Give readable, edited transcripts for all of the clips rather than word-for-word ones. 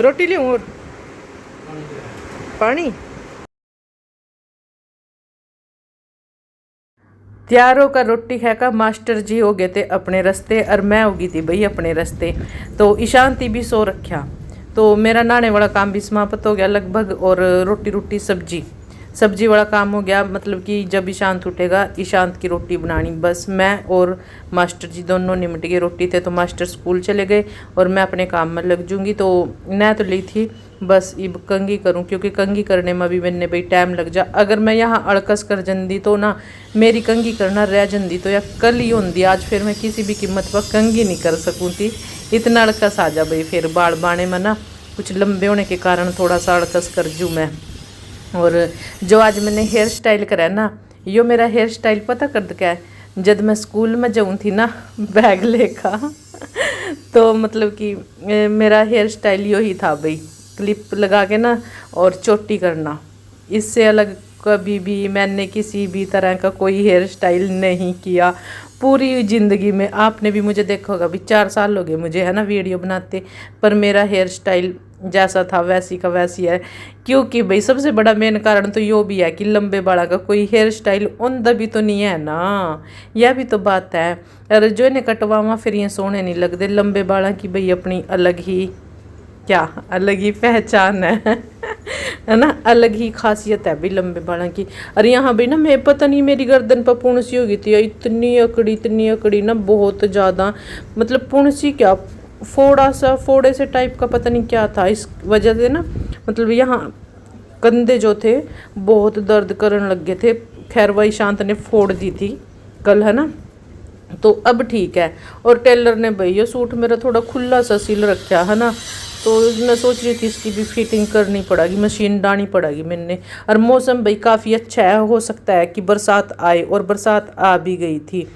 रोटी ले और पानी। तैयार होकर रोटी खाकर मास्टर जी हो गए थे अपने रास्ते और मैं हो गई थी भाई अपने रास्ते। तो ईशांति भी सो रखा, तो मेरा नहाने वाला काम भी समाप्त हो गया लगभग, और रोटी रोटी सब्जी वाला काम हो गया। मतलब कि जब ईशांत उठेगा ईशांत की रोटी बनानी, बस मैं और मास्टर जी दोनों निमट गए। रोटी थे तो मास्टर स्कूल चले गए और मैं अपने काम में लग जूँगी। तो मैं तो ली थी बस इब कंघी करूँ, क्योंकि कंघी करने में भी मैंने भाई टाइम लग जा। अगर मैं यहाँ अड़कस कर जंदी तो ना मेरी कंघी करना रह जंदी, तो या कल ही होंगी। आज फिर मैं किसी भी कीमत पर कंघी नहीं कर सकूँ थी, इतना अड़कस आ जा भाई। फिर बाल बाने में ना कुछ लंबे होने के कारण थोड़ा सा अड़कस कर जूँ मैं। और जो आज मैंने हेयर स्टाइल करा है ना, यो मेरा हेयर स्टाइल पता कर क्या है, जब मैं स्कूल में जाऊँ थी ना बैग लेकर तो मतलब कि मेरा हेयर स्टाइल यो ही था भाई, क्लिप लगा के ना और चोटी करना। इससे अलग कभी भी मैंने किसी भी तरह का कोई हेयर स्टाइल नहीं किया पूरी ज़िंदगी में। आपने भी मुझे देखा होगा, अभी 4 साल हो गए मुझे है ना वीडियो बनाते, पर मेरा हेयर स्टाइल जैसा था वैसी का वैसी है। क्योंकि भाई सबसे बड़ा मेन कारण तो यो भी है कि लंबे बालों का कोई हेयर स्टाइल उनका भी तो नहीं है ना, यह भी तो बात है। और जो इन्हें कटवावा फिर ये सोने नहीं लगते लंबे बालों की, भाई अपनी अलग ही क्या अलग ही पहचान है ना, अलग ही खासियत है भाई लंबे बालों की। अरे यहाँ भाई ना मैं पता नहीं मेरी गर्दन पर पुणसी हो गई थी, इतनी अकड़ी ना बहुत ज़्यादा। मतलब पुणसी क्या, फोड़े से टाइप का पता नहीं क्या था, इस वजह से ना मतलब यहाँ कंधे जो थे बहुत दर्द करने लग गए थे। खैर वही शांत ने फोड़ दी थी कल है ना, तो अब ठीक है। और टेलर ने भाई ये सूट मेरा थोड़ा खुला सा सिल रखा है ना, तो मैं सोच रही थी इसकी भी फिटिंग करनी पड़ेगी, मशीन डालनी पड़ेगी मैंने। और मौसम भाई काफ़ी अच्छा है, हो सकता है कि बरसात आए, और बरसात आ भी गई थी।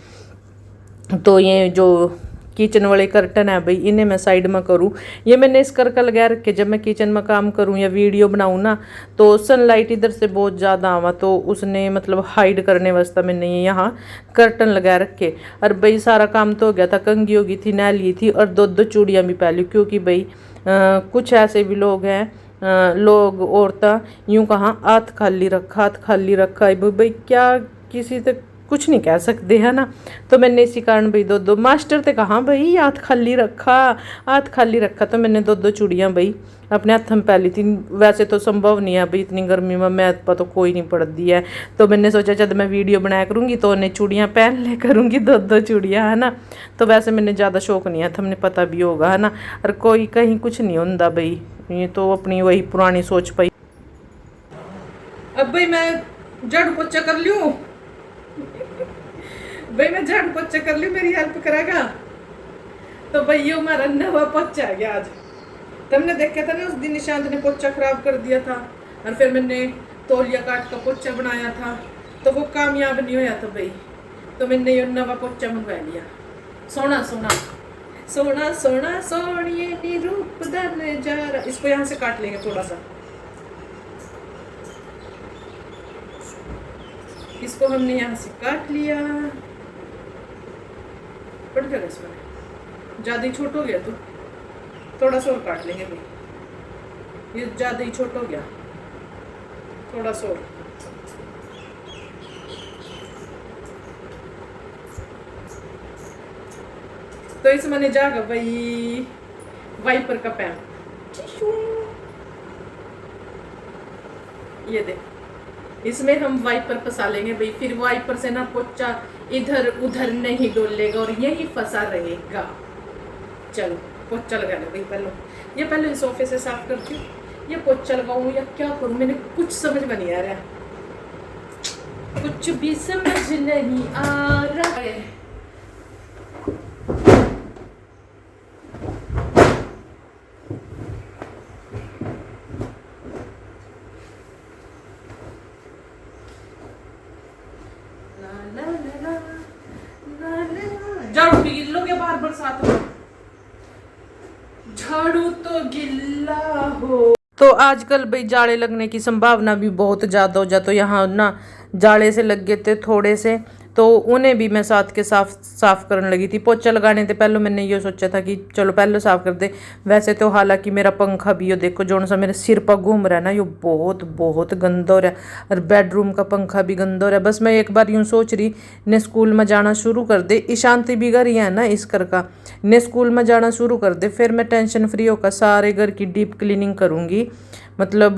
तो ये जो किचन वाले कर्टन है भाई इन्हें मैं साइड में करूँ, ये मैंने इस करके लगा रखे जब मैं किचन में काम करूँ या वीडियो बनाऊँ ना, तो सनलाइट इधर से बहुत ज़्यादा आवा, तो उसने मतलब हाइड करने वास्ते मैंने ये यहाँ कर्टन लगा रखे। और भाई सारा काम तो हो गया था, कंघी हो गई थी, नहा ली थी, और दो चूड़ियाँ भी पहली, क्योंकि भाई कुछ ऐसे भी लोग हैं लोग औरतें यूँ कहाँ हाथ खाली रखा है भाई, क्या किसी से कुछ नहीं कह सकते है ना। तो मैंने इसी कारण भाई दो मास्टर थे कहाँ भाई हाथ खाली रखा, तो मैंने दो चूड़ियाँ भाई अपने हाथ में पहली थी। वैसे तो संभव नहीं है भाई इतनी गर्मी में, मैं पर तो कोई नहीं पड़ती है। तो मैंने सोचा जब मैं वीडियो बनाया करूँगी तो उन्हें चूड़ियाँ पहन ले करूँगी, दो चूड़ियाँ है ना। तो वैसे मैंने ज़्यादा शौक नहीं है, तुमने पता भी होगा है ना। और कोई कहीं कुछ नहीं होता भाई, ये तो अपनी वही पुरानी सोच पाई। अब भाई मैं झाड़ू पोछा कर लूँ भाई, मैं झाड़ू पोछा कर लूँ, मेरी हेल्प करेगा। तो भाई ये हमारा नवा पोछा आ गया आज। तुमने देखा था ना उस दिन निशांत ने पोछा खराब कर दिया था, और फिर मैंने तौलिया काट का पोछा बनाया था, तो वो कामयाब नहीं होया था भाई। तो मैंने ये नवा पोछा मंगवा लिया, सोना सोना सोना सोना सोनिए नी रूप दा नजारा। इसको यहाँ से काट लेंगे थोड़ा सा, इसको हमने यहाँ से काट लिया। बढ़ जाएगा इसमें, ज़्यादा ही छोटा हो गया तो थोड़ा सा और काट लेंगे भाई, ये ज़्यादा ही छोटा हो गया, थोड़ा सा और। तो इस मैंने जाएगा भाई वाइपर का पैन, ये देख, इसमें हम वाइपर फंसा लेंगे भाई, फिर वाइपर से ना पोछा इधर उधर नहीं डोलेगा और यही फंसा रहेगा। चलो पोछा लगा लो भाई, पहले सोफे से साफ करती हूँ, ये पोछा लगाऊँ या क्या करूँ, मैंने कुछ समझ में नहीं आ रहा, कुछ भी समझ नहीं आ रहा है। झाड़ू भी गिल्लो के बाहर बरसात में, झाड़ू तो गिल्ला हो। तो आजकल भाई जाड़े लगने की संभावना भी बहुत ज़्यादा हो जाए, तो यहाँ ना जाड़े से लग गए थे थोड़े से, तो उन्हें भी मैं साथ के साफ करने लगी थी। पोछा लगाने से पहले मैंने ये सोचा था कि चलो पहले साफ कर दे। वैसे तो हालांकि मेरा पंखा भी यो देखो जो सा मेरे सिर पर घूम रहा है ना, यो बहुत बहुत गंदा हो रहा है, और बेडरूम का पंखा भी गंदा हो रहा है। बस मैं एक बार यूँ सोच रही ने स्कूल में जाना शुरू कर दे, ईशांति भी घर ही है ना इस घर का, ने स्कूल में जाना शुरू कर दे, फिर मैं टेंशन फ्री होकर सारे घर की डीप क्लीनिंग करूँगी। मतलब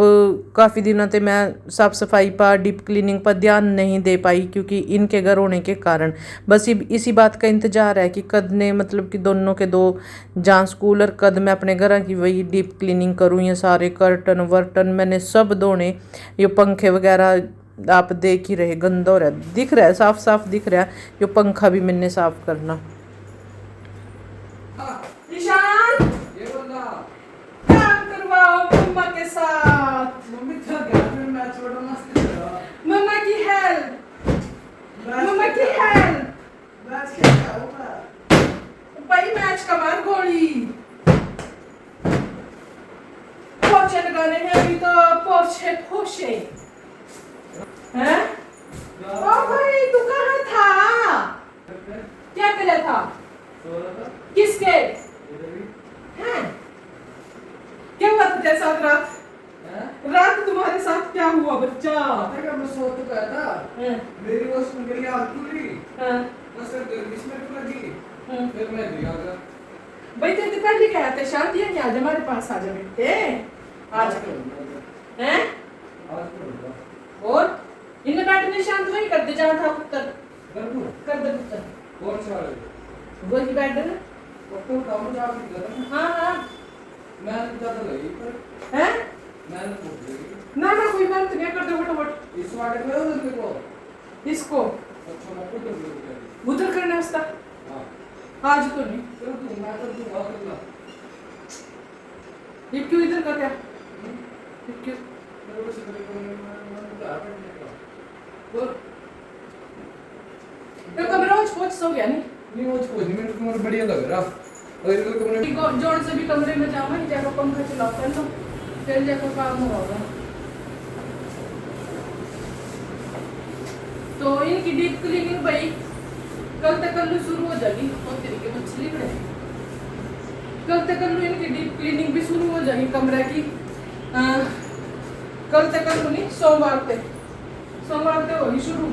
काफ़ी दिनों से मैं साफ़ सफाई पर डीप क्लीनिंग पर ध्यान नहीं दे पाई क्योंकि इनके घर होने के कारण। बस इसी बात का इंतज़ार है कि कद ने मतलब कि दोनों के दो जहाँ स्कूल और कद मैं अपने घर की वही डीप क्लीनिंग करूँ। ये सारे कर्टन वर्टन मैंने सब धोने, ये पंखे वगैरह आप देख ही रहे गंदा हो रहा है, दिख रहा है साफ साफ दिख रहा है। ये पंखा भी मैंने साफ करना। मम्मा के साथ मम्मा की हेल्प, मम्मा की हेल्प भाई, मैच का मार गोली, पोछे लगाने हैं अभी तो, पोछे पोछे हैं। ओ भाई तू कहाँ था, क्या कर रहा था, किसके हैं, क्या हुआ था तेरे साथ रात, रात तुम्हारे साथ क्या हुआ बच्चा। मैं सो तो गया था, मेरी वो सुन के लिए आग खुली, बस इसमें तो लगी, फिर मैं भी आ गया। भाई तेरे पहले क्या आते शांति है, आज हमारे पास आ जा बेटे, आज हैं और इन्हें बैठने शांत वही कर दे जहाँ था उत्तर कर दे उत्तर, कौन सा है वही बैठ ना, तो काम जा भी हाँ हाँ मैं ज्यादा लगी पर हैं मैंने पूछ ली ना ना कोई बात नहीं, कर दो फटाफट इस वाले में उधर को इसको, अच्छा मैं उधर उधर करना उसका, हां आज तो नहीं, चलो तू मैं तो तू बात कर ला, ये क्यों इधर कर क्या, ये क्यों मेरे से मैं तो आप नहीं और तो कमरा में पोछ सो गया नहीं वो कुछ नहीं, मेरे को कमरा बढ़िया लग रहा, और इधर कमरे जोर से भी कमरे में जाओ, नहीं जाकर पंखा चला कर लो, फिर जाकर काम होगा। तो इनकी डीप क्लीनिंग भाई कल तक कल शुरू हो जाएगी, और तरीके मछली बड़े कल तक कल इनकी डीप क्लीनिंग भी शुरू हो जाएगी कमरे की, कल तक कल नहीं सोमवार से होगी शुरू।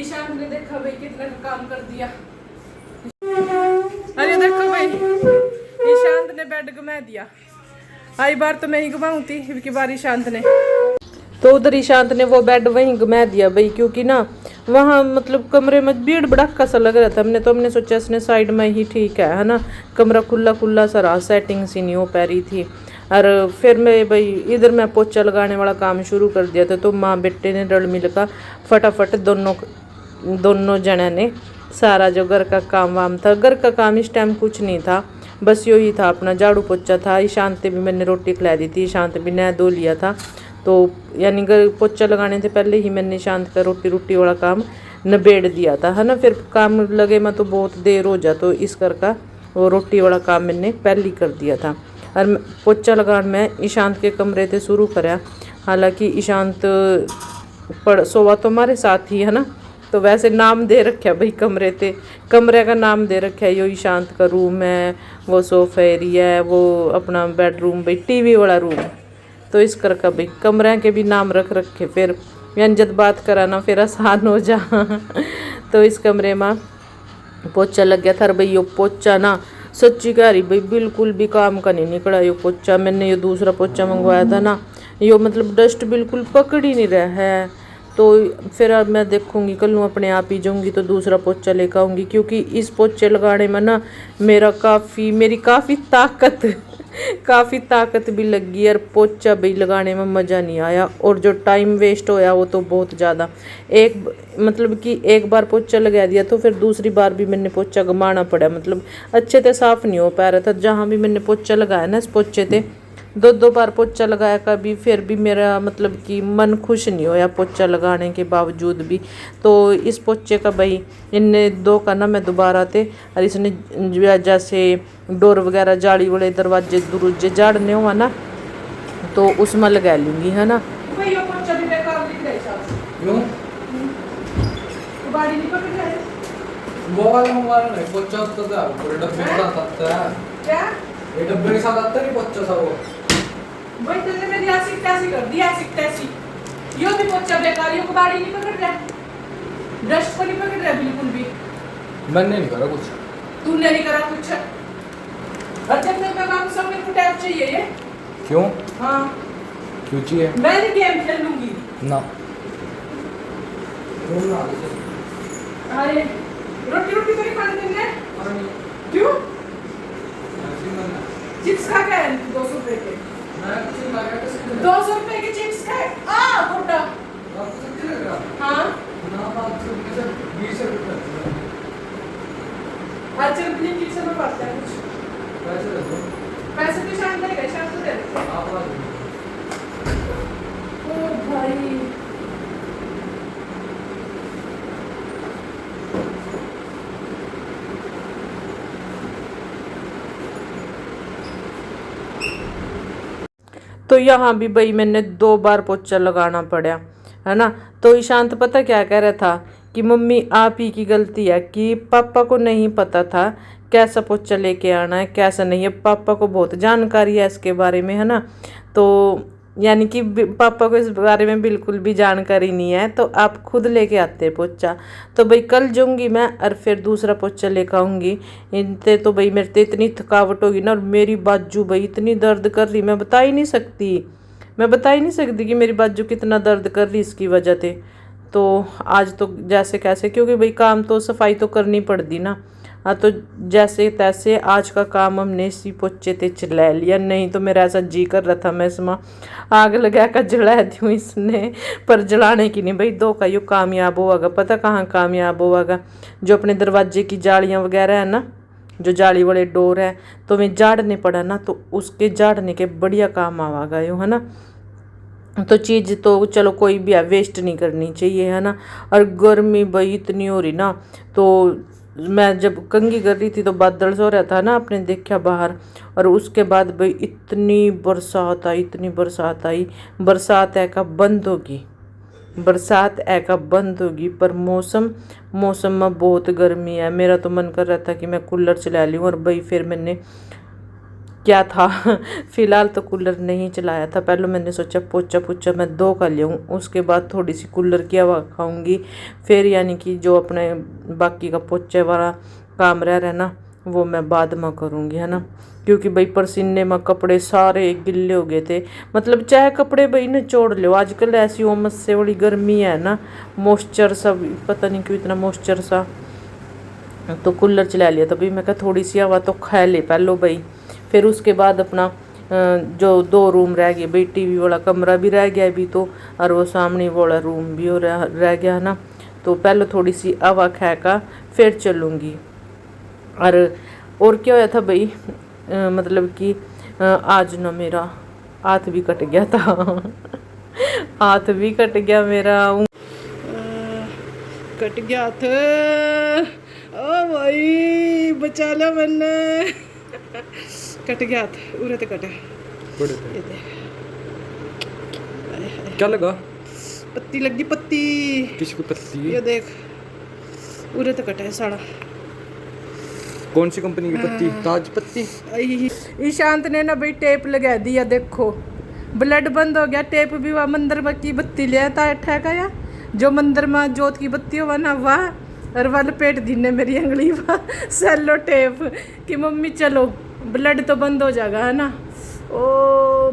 ईशान ने देखा भाई कितना काम कर दिया, अरे देखो भाई ईशांत ने बेड घुमा दिया, आई बार तो मैं ही घुमाऊं थी, इनकी बार ईशांत ने, तो उधर ईशांत ने वो बेड वहीं घुमा दिया भाई, क्योंकि ना वहाँ मतलब कमरे में भीड़ भड़ाका सा लग रहा था। हमने सोचा इसने साइड में ही ठीक है ना, कमरा खुला खुला सा रहा, सेटिंग सी नहीं हो पा रही थी। और फिर मैं भाई इधर मैं पोछा लगाने वाला काम शुरू कर दिया था, तो माँ बेटे ने रल मिल का फटाफट दोनों जने ने सारा जो घर का काम वाम था, घर का काम इस टाइम कुछ नहीं था, बस यही था अपना झाड़ू पोछा था। ईशांत भी मैंने रोटी खिला दी थी, ईशांत भी नहा धो लिया था, तो यानी घर पोछा लगाने से पहले ही मैंने ईशांत का रोटी वाला काम निबेड़ दिया था, है ना। फिर काम लगे मैं तो बहुत देर हो जा, तो इस घर का वो रोटी वाला काम मैंने पहले ही कर दिया था। और पोछा लगान मैं ईशांत के कमरे से शुरू करा, हालांकि ईशांत सोवा तो हमारे साथ ही है ना, तो वैसे नाम दे रखा भाई कमरे का नाम दे रखा है, यो ईशांत का रूम है, वो सोफा एरिया है, वो अपना बेडरूम भाई टीवी वाला रूम, तो इस कर का भाई कमरे के भी नाम रख रखे, फिर यानी जब बात कराना फिर आसान हो जा। तो इस कमरे में पोछा लग गया था भाई, यो पोछा ना सच्ची कह रही भाई, बिल्कुल भी काम का नहीं निकला ये पोछा। मैंने ये दूसरा पोछा मंगवाया था ना, ये मतलब डस्ट बिल्कुल पकड़ ही नहीं रहा है। तो फिर अब मैं देखूंगी, कल नू अपने आप ही जाऊंगी तो दूसरा पोछा लेकर आऊंगी, क्योंकि इस पोछे लगाने में ना मेरी काफ़ी ताकत भी लगी और पोछा भी लगाने में मज़ा नहीं आया, और जो टाइम वेस्ट होया वो तो बहुत ज़्यादा। मतलब कि एक बार पोछा लगा दिया तो फिर दूसरी बार भी मैंने पोछा घुमाना पड़ा, मतलब अच्छे से साफ़ नहीं हो पा रहा था। जहाँ भी मैंने पोछा लगाया ना, इस पोछे से दो बार पोछा लगाया कभी, फिर भी मेरा मतलब कि मन खुश नहीं होया पोछा लगाने के बावजूद भी। तो इस पोछे का भाई इनने दो का ना मैं दोबारा थे, और इसने जैसे डोर वगैरह जाली वाले दरवाजे दरुजे झाड़ने हुआ ना, तो उसमें लगा लूँगी, है ना। क्यों? वो वाला हमारा नहीं, पोछा तो था पूरे डब्बे के साथ आता है। क्या? ये डब्बे के साथ आता नहीं पोछा सा वो। भाई तेरे मेरी ऐसी कैसी कर दी, ऐसी कैसी? यो भी पोछा बेकार, यो गाड़ी नहीं पकड़ रहा, डस्ट को नहीं पकड़ रहा बिल्कुल भी। मैंने नहीं करा कुछ। तूने नहीं करा कुछ? जब मैं काम सब मेरे को टैप चाहिए ये। क्यों? हाँ। क्यों चाहिए? मैं नहीं गेम खेल लूंगी। ना। अरे रोटी तो नहीं खाने देंगे? क्यों? चिप्स खा के 200 रुपए के। 200 रुपए के चिप्स खाए? खोटा। हाँ। अच्छा ब्लिंकिट से मैं पढ़ता है कुछ। पैसे तो शाम देगा, शाम को दे देगा। ओ भाई। तो यहाँ भी भाई मैंने 2 बार पोछा लगाना पड़ा, है ना। तो ईशांत पता क्या कह रहा था कि मम्मी आप ही की गलती है कि पापा को नहीं पता था कैसा पोछा लेके आना है कैसा नहीं है। पापा को बहुत जानकारी है इसके बारे में, है ना। तो यानी कि पापा को इस बारे में बिल्कुल भी जानकारी नहीं है, तो आप खुद लेके आते हैं पोछा। तो भाई कल जाऊंगी मैं और फिर दूसरा पोछा लेकर आऊँगी। इनसे तो भाई मेरे से इतनी थकावट होगी ना, और मेरी बाजू भाई इतनी दर्द कर रही, मैं बता ही नहीं सकती कि मेरी बाजू कितना दर्द कर रही इसकी वजह से। तो आज तो जैसे कैसे, क्योंकि भाई काम तो सफाई तो करनी पड़ती ना। हाँ, तो जैसे तैसे आज का काम हमने इसी पोछे ते चला लिया, नहीं तो मेरा ऐसा जी कर रहा था मैं इसमें आग लगा कर जला दूँ इसने, पर जलाने की नहीं भाई। 2 का यो कामयाब होगा, पता कहाँ कामयाब होगा, जो अपने दरवाजे की जालियाँ वगैरह है ना, जो जाली वाले डोर है, तो मैं झाड़ने पड़ा ना, तो उसके झाड़ने के बढ़िया काम आवागा यो, है ना। तो चीज़ तो चलो कोई भी है, वेस्ट नहीं करनी चाहिए, है ना। और गर्मी भाई इतनी हो रही ना, तो मैं जब कंघी कर रही थी तो बादल सो रहा था ना, आपने देखा बाहर। और उसके बाद भाई इतनी बरसात आई, बरसात है का बंद होगी, पर मौसम में बहुत गर्मी है। मेरा तो मन कर रहा था कि मैं कूलर चला लूँ, और भाई फिर मैंने क्या था फ़िलहाल तो कूलर नहीं चलाया था। पहले मैंने सोचा पोछा मैं 2 का लूँ, उसके बाद थोड़ी सी कूलर की हवा खाऊंगी, फिर यानी कि जो अपने बाकी का पोछे वाला काम रह रहा है ना, वो मैं बाद में करूँगी, है ना। क्योंकि भाई पसीने में कपड़े सारे गिल्ले हो गए थे, मतलब चाहे कपड़े भाई निचोड़ लो, आजकल ऐसी उमस से बड़ी गर्मी है ना, मॉइस्चर सब पता नहीं क्यों इतना मॉइस्चर सा। तो कूलर चला लिया, तो भाई मैं कहा थोड़ी सी हवा तो खा ले पहलो भाई। फिर उसके बाद अपना जो 2 रूम रह गए भाई, टीवी वाला कमरा भी रह गया अभी तो, और वो सामने वाला रूम भी रह गया, है ना। तो पहले थोड़ी सी हवा खा का फिर चलूँगी। और क्या होया था भाई, मतलब कि आज ना मेरा हाथ भी कट गया था हाथ भी कट गया मेरा, कट गया था। ओ भाई बचा ला मैंने कट गया था, उरे तो कटे। क्या लगा? पत्ती लगी, पत्ती। किसको पत्ती? ये देख, उरे तो कटा है साड़ा। कौन सी कंपनी की पत्ती? ताज पत्ती। ईशांत ने ना भाई टेप लगा दिया, देखो ब्लड बंद हो गया। टेप भी वह मंदिर में की बत्ती ले आता है ठेका, या जो मंदिर में जोत की बत्ती हो ना वह, और वल पेट दीने मेरी अंगली सेलो टेप कि मम्मी चलो ब्लड तो बंद हो जाएगा है ना। ओ